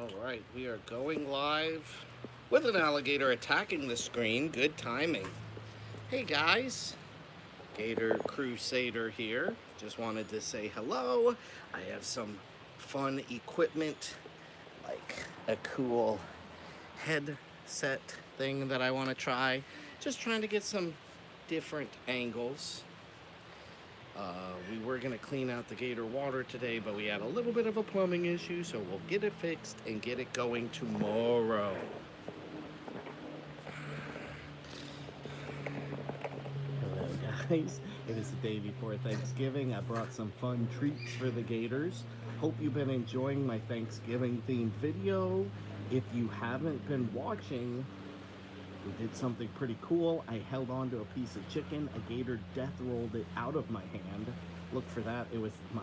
All right, we are going live with an alligator attacking the screen. Good timing. Hey guys, Gator Crusader here. Just wanted to say hello. I have some fun equipment, like a cool headset thing that I want to try. Just trying to get some different angles. We were going to clean out the Gator water today, but we had a little bit of a plumbing issue, so we'll get it fixed and get it going tomorrow. Hello, guys. It is the day before Thanksgiving. I brought some fun treats for the Gators. Hope you've been enjoying my Thanksgiving themed video. If you haven't been watching, we did something pretty cool. I held on to a piece of chicken. A gator death rolled it out of my hand. Look for that. It was my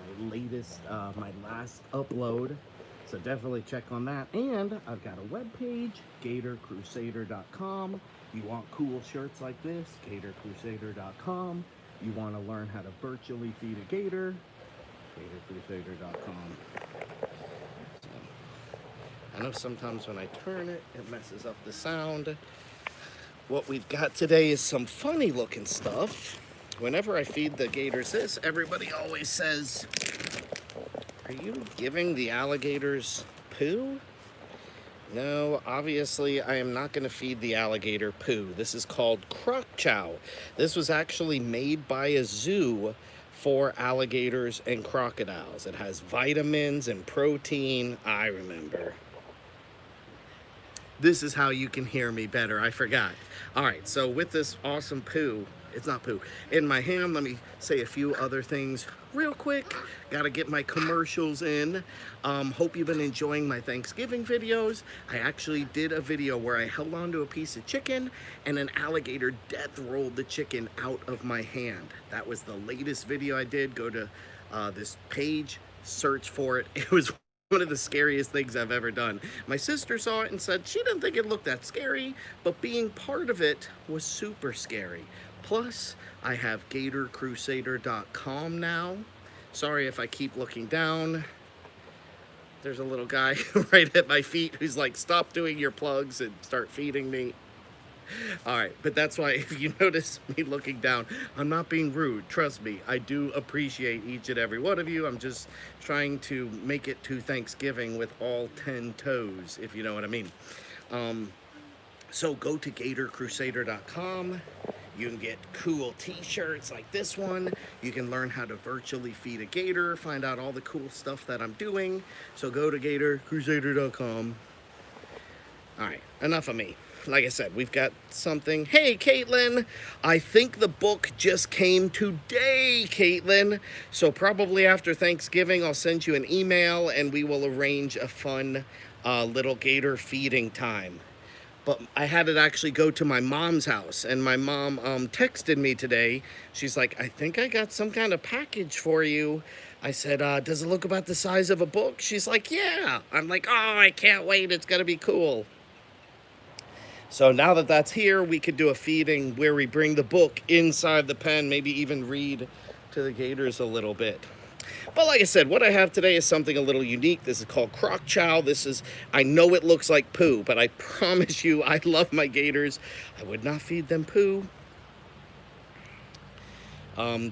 last upload. So definitely check on that. And I've got a webpage, GatorCrusader.com. You want cool shirts like this, GatorCrusader.com. You want to learn how to virtually feed a gator, GatorCrusader.com. I know sometimes when I turn it, it messes up the sound. What we've got today is some funny looking stuff. Whenever I feed the gators this, everybody always says, "Are you giving the alligators poo?" No, obviously I am not going to feed the alligator poo. This is called crock chow. This was actually made by a zoo for alligators and crocodiles. It has vitamins and protein. I remember. This is how you can hear me better. I forgot. All right, so with this awesome poo, it's not poo, in my hand, let me say a few other things real quick. Got to get my commercials in. Hope you've been enjoying my Thanksgiving videos. I actually did a video where I held onto a piece of chicken and an alligator death rolled the chicken out of my hand. That was the latest video I did. Go to this page, search for it. It was one of the scariest things I've ever done. My sister saw it and said she didn't think it looked that scary, but being part of it was super scary. Plus, I have GatorCrusader.com now. Sorry if I keep looking down. There's a little guy right at my feet who's like, "Stop doing your plugs and start feeding me." All right, but that's why if you notice me looking down, I'm not being rude. Trust me, I do appreciate each and every one of you. I'm just trying to make it to Thanksgiving with all 10 toes, if you know what I mean. So go to GatorCrusader.com. You can get cool t-shirts like this one. You can learn how to virtually feed a gator, find out all the cool stuff that I'm doing. So go to GatorCrusader.com. All right, enough of me. Like I said, we've got something. Hey, Caitlin, I think the book just came today, Caitlin. So probably after Thanksgiving, I'll send you an email and we will arrange a fun little gator feeding time. But I had it actually go to my mom's house, and my mom texted me today. She's like, "I think I got some kind of package for you." I said, "Does it look about the size of a book?" She's like, "Yeah." I'm like, "Oh, I can't wait. It's going to be cool." So now that that's here, we could do a feeding where we bring the book inside the pen, maybe even read to the gators a little bit. But like I said, what I have today is something a little unique. This is called crock chow. I know it looks like poo, but I promise you, I love my gators. I would not feed them poo.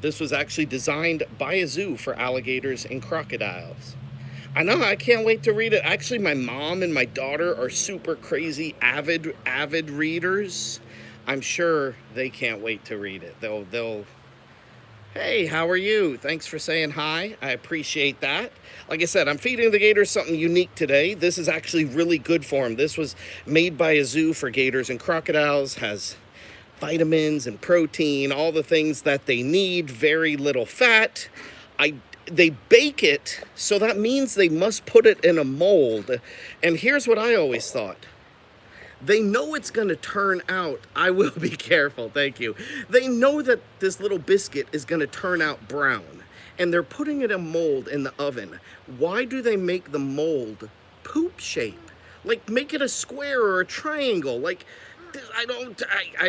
This was actually designed by a zoo for alligators and crocodiles. I know, I can't wait to read it. Actually, my mom and my daughter are super crazy avid readers. I'm sure they can't wait to read it. They'll Hey, how are you? Thanks for saying hi. I appreciate that. Like I said, I'm feeding the gators something unique today. This is actually really good for them. This was made by a zoo for gators and crocodiles, has vitamins and protein, all the things that they need, very little fat. They bake it, so that means they must put it in a mold. And here's what I always thought. They know it's going to turn out, I will be careful, thank you. They know that this little biscuit is going to turn out brown, and they're putting it in a mold in the oven. Why do they make the mold poop shape? Like, make it a square or a triangle. Like, I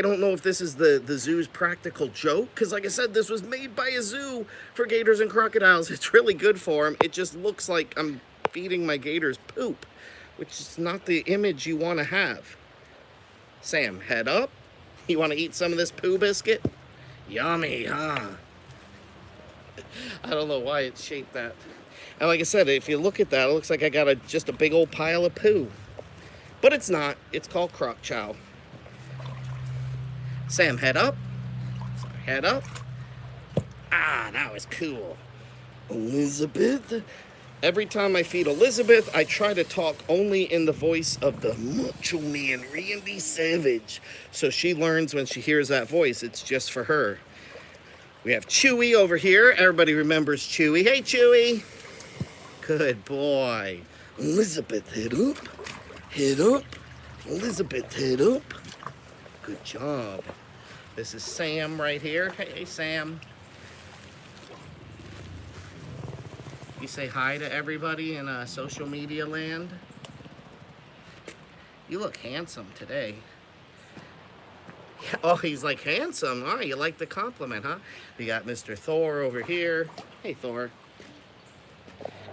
don't know if this is the zoo's practical joke, because like I said, this was made by a zoo for gators and crocodiles. It's really good for them. It just looks like I'm feeding my gators poop. which is not the image you want to have. Sam, head up. You want to eat some of this poo biscuit? Yummy, huh? I don't know why it's shaped that. And like I said, if you look at that, it looks like I got just a big old pile of poo. But it's not. It's called crock chow. Sam, head up. Head up. Ah, that was cool. Elizabeth. Every time I feed Elizabeth, I try to talk only in the voice of the Macho Man, Randy Savage. So she learns when she hears that voice, it's just for her. We have Chewy over here. Everybody remembers Chewy. Hey, Chewy. Good boy. Elizabeth, head up. Head up. Elizabeth, head up. Good job. This is Sam right here. Hey, Sam. You say hi to everybody in social media land. You look handsome today. Oh, he's like handsome. Oh, you like the compliment, huh? We got Mr. Thor over here. Hey, Thor.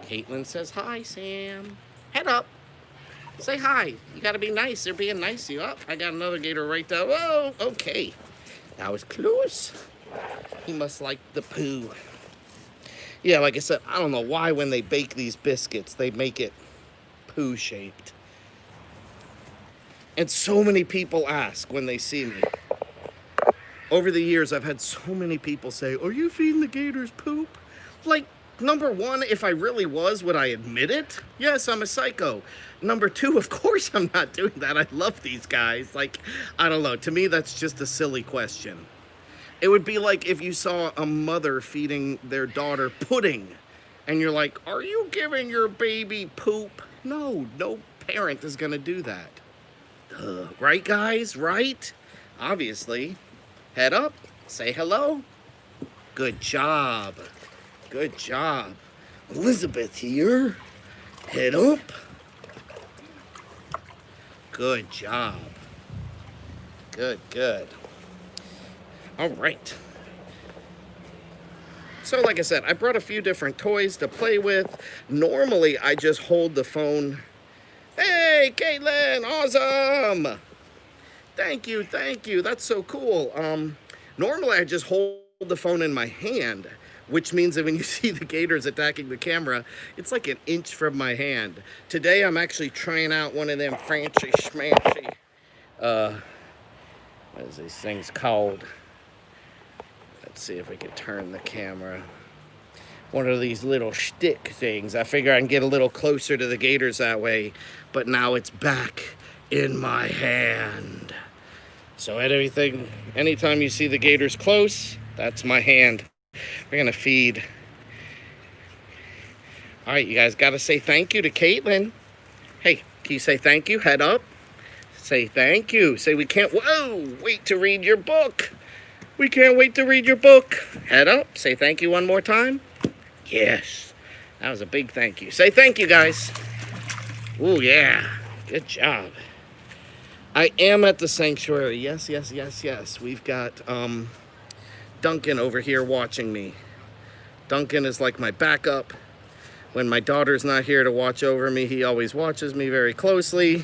Caitlin says hi, Sam. Head up. Say hi. You gotta be nice. They're being nice to you. Oh, I got another gator right there. Whoa, okay. That was close. He must like the poo. Yeah, like I said, I don't know why when they bake these biscuits, they make it poo-shaped. And so many people ask when they see me. Over the years, I've had so many people say, are you feeding the gators poop? Like, number one, if I really was, would I admit it? Yes, I'm a psycho. Number two, of course I'm not doing that. I love these guys. Like, I don't know. To me, that's just a silly question. It would be like if you saw a mother feeding their daughter pudding, and you're like, are you giving your baby poop? No, no parent is gonna do that. Duh. Right, guys? Right? Obviously. Head up. Say hello. Good job. Good job. Elizabeth here. Head up. Good job. Good, good. All right. So like I said, I brought a few different toys to play with. Normally, I just hold the phone. Hey, Caitlin, awesome. Thank you, thank you. That's so cool. Normally, I just hold the phone in my hand, which means that when you see the gators attacking the camera, it's like an inch from my hand. Today, I'm actually trying out one of them fancy schmancy, what is these things called? Let's see if we can turn the camera. One of these little stick things. I figure I can get a little closer to the gators that way, but now it's back in my hand. So anytime you see the gators close, that's my hand. We're gonna feed. All right, you guys gotta say thank you to Caitlin. Hey, can you say thank you? Head up. Say thank you. Say we can't, whoa, wait to read your book. We can't wait to read your book. Head up. Say thank you one more time. Yes. That was a big thank you. Say thank you, guys. Ooh, yeah. Good job. I am at the sanctuary. Yes, yes, yes, yes. We've got Duncan over here watching me. Duncan is like my backup. When my daughter's not here to watch over me, he always watches me very closely.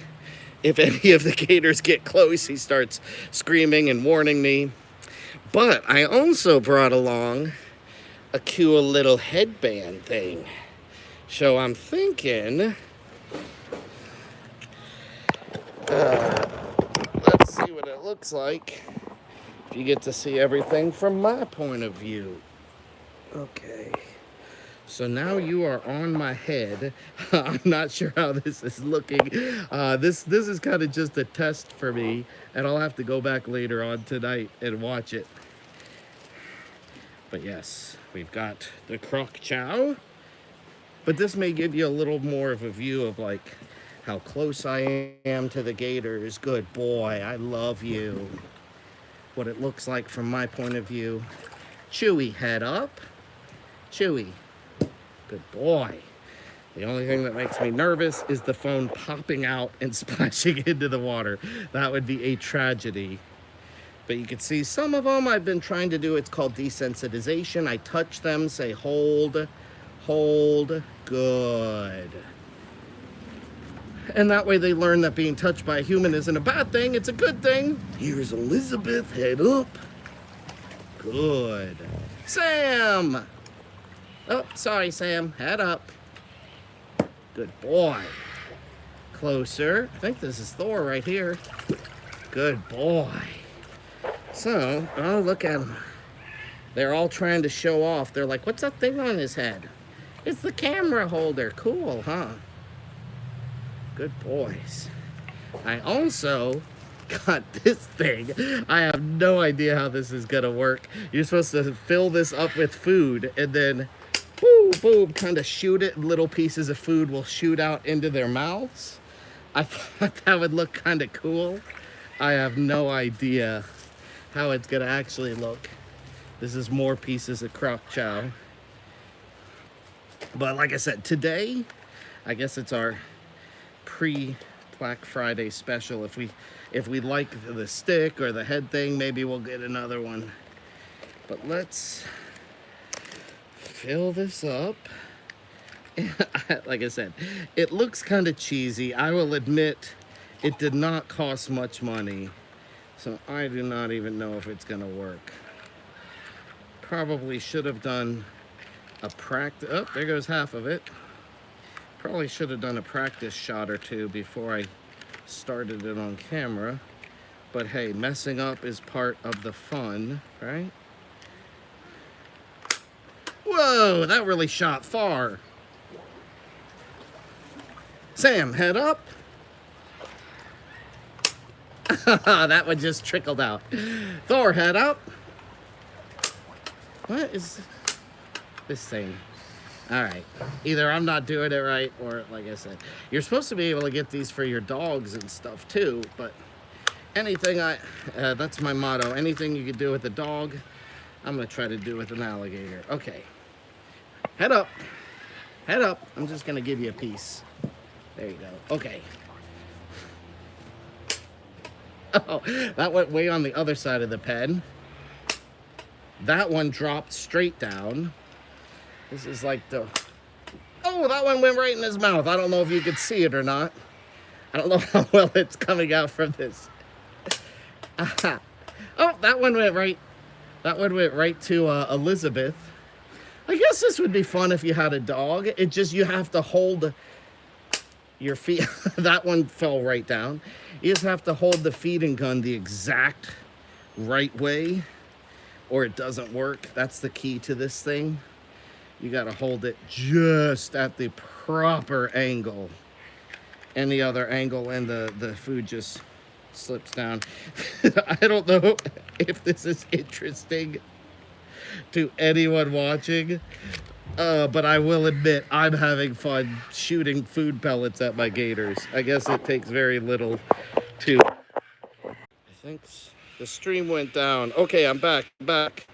If any of the gators get close, he starts screaming and warning me. But I also brought along a cool little headband thing. So I'm thinking, let's see what it looks like. If you get to see everything from my point of view. Okay. So now you are on my head. I'm not sure how this is looking. This is kind of just a test for me, and I'll have to go back later on tonight and watch it. But yes, we've got the crock chow. But this may give you a little more of a view of like how close I am to the gators. Good boy, I love you. What it looks like from my point of view. Chewy, head up. Chewy. Good boy. The only thing that makes me nervous is the phone popping out and splashing into the water. That would be a tragedy. But you can see some of them I've been trying to do. It's called desensitization. I touch them, say hold, hold, good. And that way they learn that being touched by a human isn't a bad thing, it's a good thing. Here's Elizabeth, head up. Good. Sam! Oh, sorry, Sam, head up. Good boy. Closer. I think this is Thor right here. Good boy. So, oh, look at him. They're all trying to show off. They're like, what's that thing on his head? It's the camera holder. Cool, huh? Good boys. I also got this thing. I have no idea how this is gonna work. You're supposed to fill this up with food and then boom, boom, kind of shoot it. Little pieces of food will shoot out into their mouths. I thought that would look kind of cool. I have no idea how it's gonna actually look. This is more pieces of crock chow. But like I said, today, I guess it's our pre-Black Friday special. If we like the stick or the head thing, maybe we'll get another one. But let's fill this up. Like I said, it looks kind of cheesy. I will admit it did not cost much money. So I do not even know if it's gonna work. Probably should have done a practice. Oh, there goes half of it. Probably should have done a practice shot or two before I started it on camera. But hey, messing up is part of the fun, right? Whoa, that really shot far. Sam, head up. That one just trickled out. Thor, head up. What is this thing? All right, either I'm not doing it right, or like I said, you're supposed to be able to get these for your dogs and stuff too, but anything that's my motto. Anything you could do with a dog, I'm gonna try to do with an alligator. Okay, head up, head up. I'm just gonna give you a piece. There you go. Okay. Oh, that went way on the other side of the pen. That one dropped straight down. This is like the... Oh, that one went right in his mouth. I don't know if you could see it or not. I don't know how well it's coming out from this. Oh, that one went right... That one went right to Elizabeth. I guess this would be fun if you had a dog. It just, you have to hold your feet. That one fell right down. You just have to hold the feeding gun the exact right way, or it doesn't work. That's the key to this thing. You got to hold it just at the proper angle. Any other angle and the food just slips down. I don't know if this is interesting to anyone watching, but I will admit I'm having fun shooting food pellets at my gators. I guess it takes very little to... I think the stream went down. Okay, I'm back.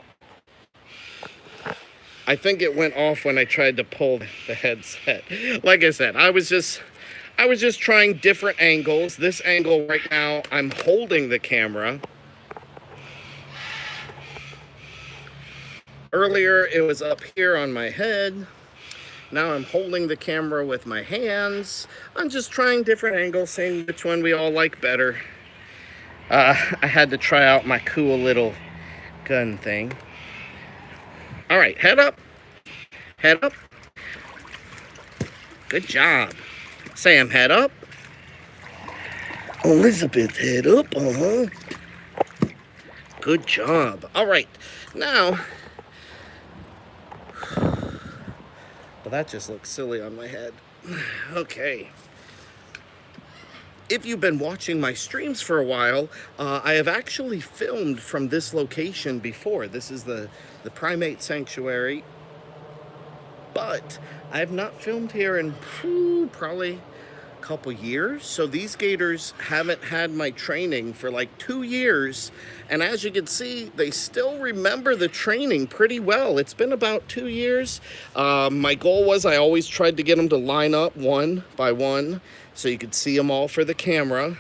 I think it went off when I tried to pull the headset. Like I said, I was just trying different angles. This angle right now, I'm holding the camera. Earlier, it was up here on my head. Now I'm holding the camera with my hands. I'm just trying different angles, seeing which one we all like better. I had to try out my cool little gun thing. All right, head up. Head up. Good job. Sam, head up. Elizabeth, head up. Good job. All right, now... Well, that just looks silly on my head. Okay. If you've been watching my streams for a while, I have actually filmed from this location before. This is the Primate Sanctuary, but I have not filmed here in probably a couple years. So these gators haven't had my training for like 2 years. And as you can see, they still remember the training pretty well. It's been about 2 years. My goal was I always tried to get them to line up one by one so you could see them all for the camera.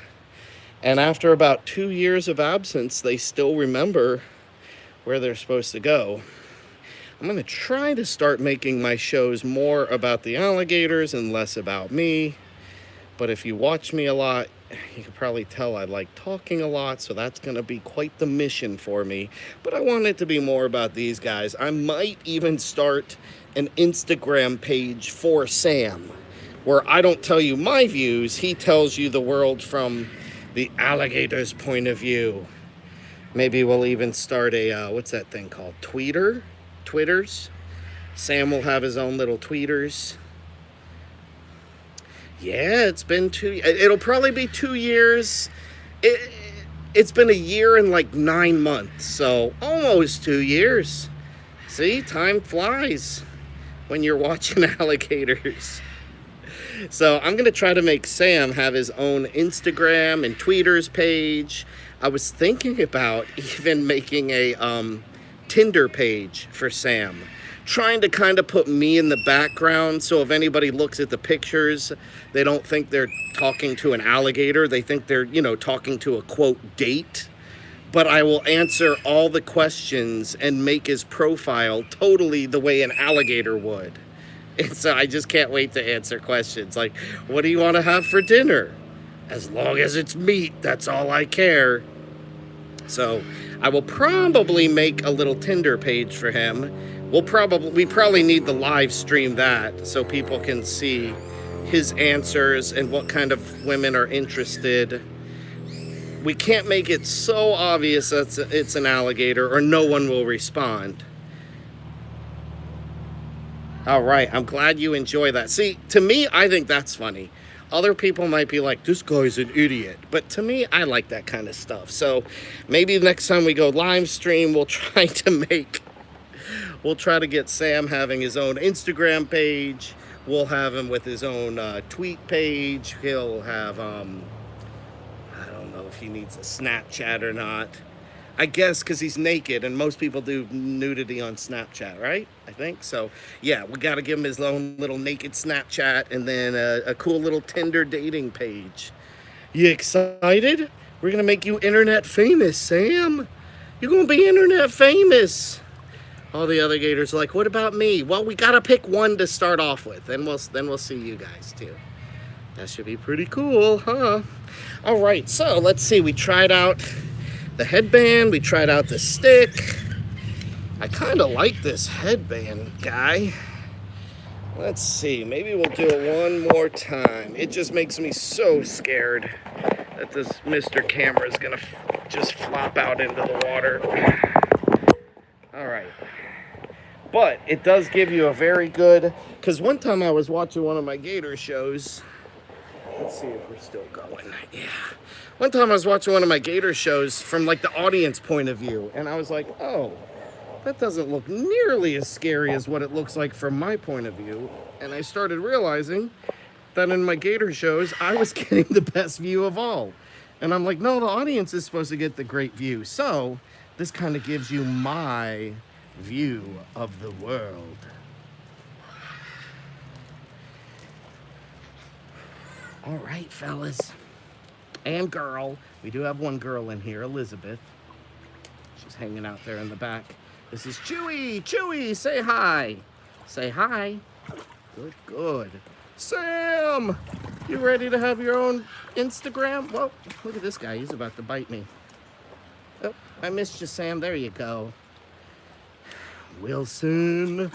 And after about 2 years of absence, they still remember where they're supposed to go. I'm gonna try to start making my shows more about the alligators and less about me. But if you watch me a lot, you can probably tell I like talking a lot, so that's going to be quite the mission for me. But I want it to be more about these guys. I might even start an Instagram page for Sam, where I don't tell you my views, he tells you the world from the alligator's point of view. Maybe we'll even start a, what's that thing called? Twitters? Sam will have his own little tweeters. Yeah, it's been it'll probably be 2 years. It's been a year and like 9 months, so almost 2 years. See, time flies when you're watching alligators. So I'm going to try to make Sam have his own Instagram and Tweeters page. I was thinking about even making a Tinder page for Sam. Trying to kind of put me in the background, so if anybody looks at the pictures, they don't think they're talking to an alligator. They think they're, talking to a, quote, date. But I will answer all the questions and make his profile totally the way an alligator would. And so I just can't wait to answer questions like, what do you want to have for dinner? As long as it's meat, that's all I care. So I will probably make a little Tinder page for him. We probably need to live stream that so people can see his answers and what kind of women are interested. We can't make it so obvious that it's an alligator or no one will respond. All right, I'm glad you enjoy that. See, to me, I think that's funny. Other people might be like, this guy's an idiot. But to me, I like that kind of stuff. So maybe next time we go live stream, we'll try to get Sam having his own Instagram page. We'll have him with his own tweet page. He'll have, I don't know if he needs a Snapchat or not. I guess because he's naked, and most people do nudity on Snapchat, right? I think so. Yeah, we got to give him his own little naked Snapchat, and then a cool little Tinder dating page. You excited? We're gonna make you internet famous, Sam. You're gonna be internet famous. All the other gators are like, what about me? Well, we gotta pick one to start off with, and then we'll see you guys too. That should be pretty cool, huh? All right, so let's see. We tried out the headband. We tried out the stick. I kind of like this headband guy. Let's see. Maybe we'll do it one more time. It just makes me so scared that this Mr. Camera is gonna just flop out into the water. All right. But it does give you a very good, because one time I was watching one of my gator shows. Let's see if we're still going. Yeah. One time I was watching one of my gator shows from like the audience point of view, and I was like, oh, that doesn't look nearly as scary as what it looks like from my point of view. And I started realizing that in my gator shows, I was getting the best view of all. And I'm like, no, the audience is supposed to get the great view. So this kind of gives you my view of the world. All right, fellas and girl. We do have one girl in here, Elizabeth. She's hanging out there in the back. This is Chewy. Chewy, say hi. Say hi. Good, good. Sam, you ready to have your own Instagram? Well, look at this guy. He's about to bite me. Oh, I missed you, Sam. There you go. Wilson.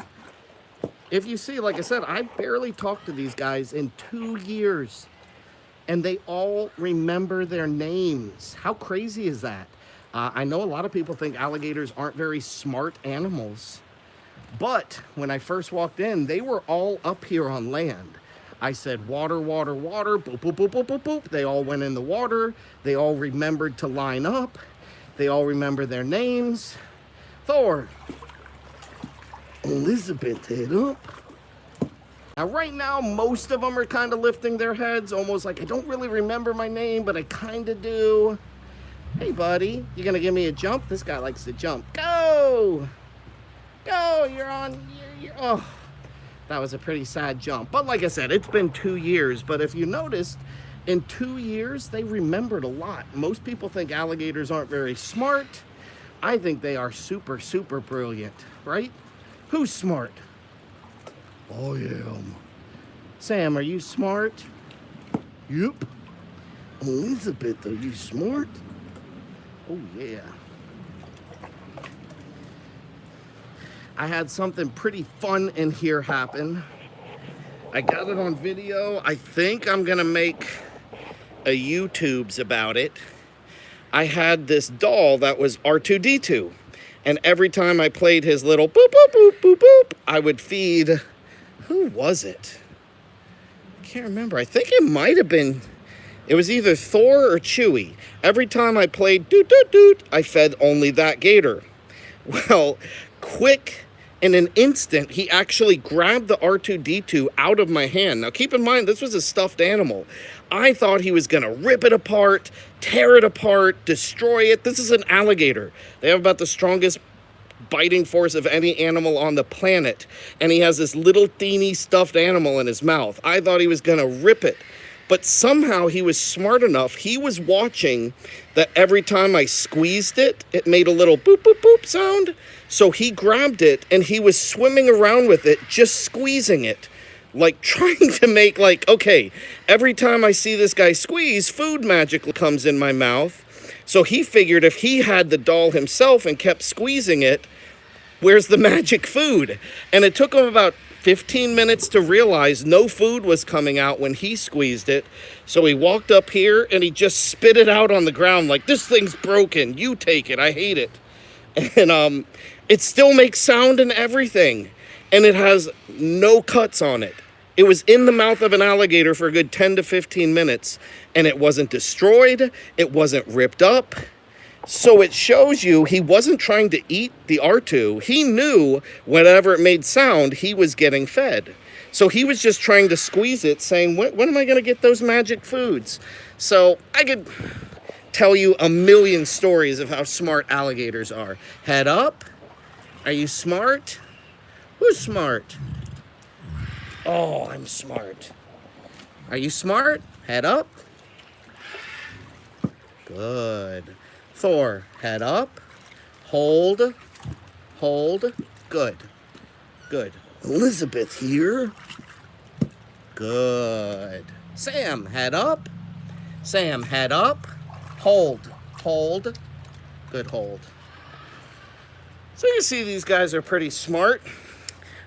If you see, like I said, I barely talked to these guys in 2 years. And they all remember their names. How crazy is that? I know a lot of people think alligators aren't very smart animals. But when I first walked in, they were all up here on land. I said, water, water, water, boop, boop, boop, boop, boop, boop. They all went in the water. They all remembered to line up. They all remember their names. Thor. Elizabeth, head up. Now, right now, most of them are kind of lifting their heads, almost like, I don't really remember my name, but I kind of do. Hey, buddy, you gonna give me a jump? This guy likes to jump. Go! Go, you're on, oh. That was a pretty sad jump. But like I said, it's been 2 years. But if you noticed, in 2 years, they remembered a lot. Most people think alligators aren't very smart. I think they are super, super brilliant, right? Who's smart? I am. Sam, are you smart? Yep. Elizabeth, are you smart? Oh, yeah. I had something pretty fun in here happen. I got it on video. I think I'm gonna make a YouTubes about it. I had this doll that was R2-D2. And every time I played his little boop, boop, boop, boop, boop, I would feed, who was it? I can't remember. I think it might have been, it was either Thor or Chewie. Every time I played doot, doot, doot, I fed only that gator. Well, quick, in an instant, he actually grabbed the R2-D2 out of my hand. Now, keep in mind, this was a stuffed animal. I thought he was going to rip it apart, tear it apart, destroy it. This is an alligator. They have about the strongest biting force of any animal on the planet. And he has this little teeny stuffed animal in his mouth. I thought he was going to rip it. But somehow he was smart enough. He was watching that every time I squeezed it, it made a little boop, boop, boop sound. So he grabbed it and he was swimming around with it, just squeezing it. Like trying to make like, okay, every time I see this guy squeeze, food magically comes in my mouth. So he figured if he had the doll himself and kept squeezing it, where's the magic food? And it took him about 15 minutes to realize no food was coming out when he squeezed it. So he walked up here and he just spit it out on the ground like, this thing's broken. You take it. I hate it. And it still makes sound and everything. And it has no cuts on it. It was in the mouth of an alligator for a good 10 to 15 minutes. And it wasn't destroyed. It wasn't ripped up. So it shows you he wasn't trying to eat the R2. He knew whenever it made sound, he was getting fed. So he was just trying to squeeze it, saying, when am I going to get those magic foods? So I could tell you a million stories of how smart alligators are. Head up. Are you smart? Who's smart? Oh, I'm smart. Are you smart? Head up. Good. Thor, head up, hold, good, good. Elizabeth here, good. Sam, head up, hold, good hold. So you see these guys are pretty smart.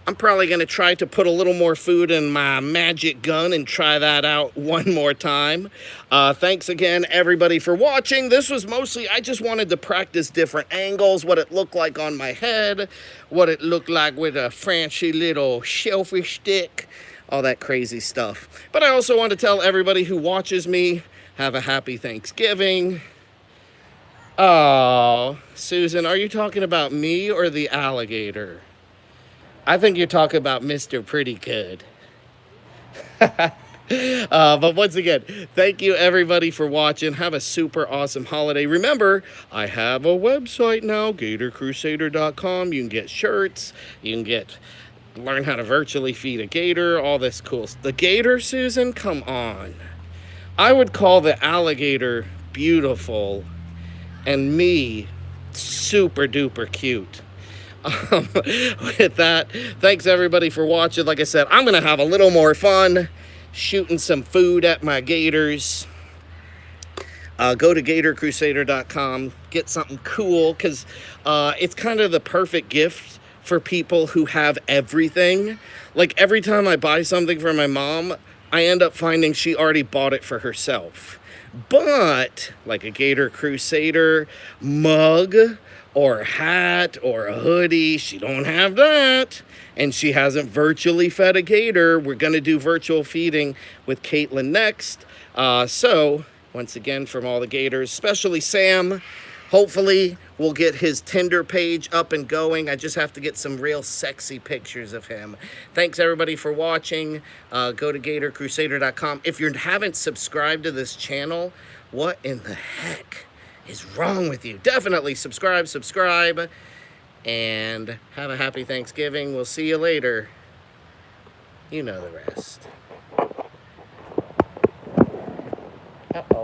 I'm probably going to try to put a little more food in my magic gun and try that out one more time. Thanks again, everybody, for watching. This was mostly, I just wanted to practice different angles, what it looked like on my head, what it looked like with a fancy little shellfish stick, all that crazy stuff. But I also want to tell everybody who watches me, have a happy Thanksgiving. Oh, Susan, are you talking about me or the alligator? I think you're talking about Mr. Pretty Good. But once again, thank you everybody for watching. Have a super awesome holiday. Remember, I have a website now, GatorCrusader.com. You can get shirts. You can learn how to virtually feed a gator. All this cool stuff. The gator, Susan? Come on. I would call the alligator beautiful and me super duper cute. With that, thanks everybody for watching. Like I said, I'm gonna have a little more fun shooting some food at my gators. Go to GatorCrusader.com, get something cool, because it's kind of the perfect gift for people who have everything. Like every time I buy something for my mom, I end up finding she already bought it for herself. But like a Gator Crusader mug or a hat or a hoodie, she don't have that. And she hasn't virtually fed a gator. We're going to do virtual feeding with Caitlin next. So, once again, from all the gators, especially Sam, hopefully we'll get his Tinder page up and going. I just have to get some real sexy pictures of him. Thanks, everybody, for watching. Go to GatorCrusader.com. If you haven't subscribed to this channel, what in the heck is wrong with you? Definitely subscribe, and have a happy Thanksgiving. We'll see you later. You know the rest. Uh-oh.